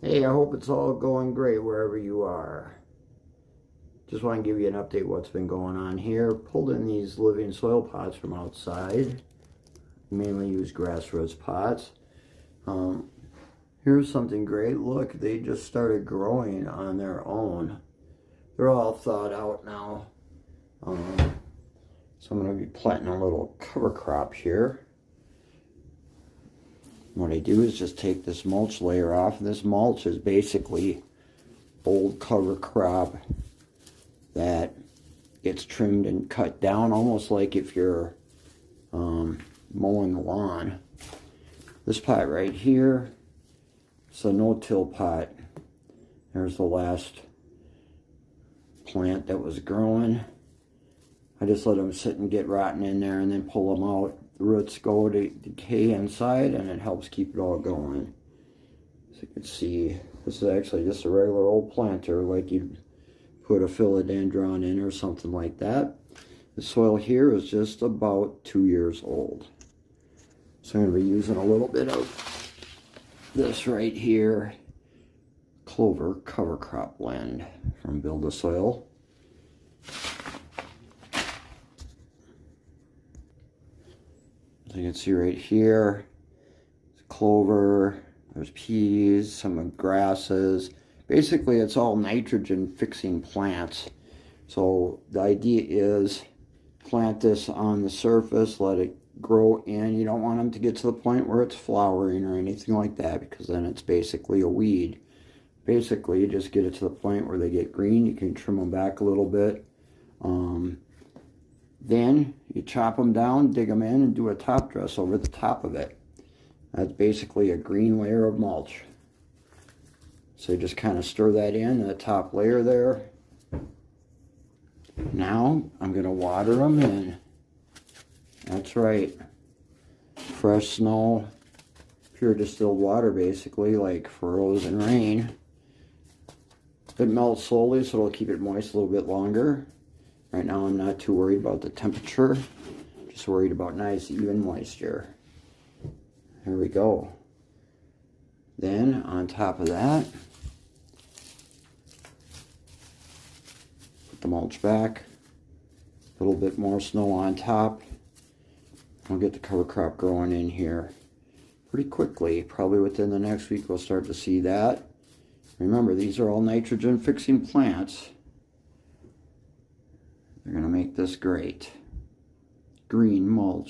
Hey, I hope it's all going great wherever you are. Just want to give you an update what's been going on here. Pulled in these living soil pots from outside. Mainly use grassroots pots. Here's something great. Look, they just started growing on their own. They're all thawed out now. So I'm going to be planting a little cover crop here. What I do is just take this mulch layer off. This mulch is basically old cover crop that gets trimmed and cut down, almost like if you're mowing the lawn. This pot right here, it's a no-till pot. There's the last plant that was growing. I just let them sit and get rotten in there and then pull them out. The roots go to decay inside and it helps keep it all going. As you can see, this is actually just a regular old planter, like you'd put a philodendron in or something like that. The soil here is just about 2 years old. So I'm going to be using a little bit of this right here, clover cover crop blend from Build a Soil. As you can see right here, there's clover, there's peas, some grasses. Basically, it's all nitrogen fixing plants. So the idea is plant this on the surface, let it grow in. You don't want them to get to the point where it's flowering or anything like that, because then it's basically a weed. Basically, you just get it to the point where they get green. You can trim them back a little bit. Then you chop them down, dig them in, and do a top dress over the top of it. That's basically a green layer of mulch. So you just kind of stir that in the top layer there. Now I'm going to water them in. That's right. Fresh snow, pure distilled water basically, like frozen rain. It melts slowly, so it'll keep it moist a little bit longer. Right now I'm not too worried about the temperature, just worried about nice even moisture. Here we go. Then on top of that, put the mulch back, a little bit more snow on top. We'll get the cover crop growing in here pretty quickly. Probably within the next week we'll start to see that. Remember, these are all nitrogen fixing plants. They're going to make this great. Green mulch.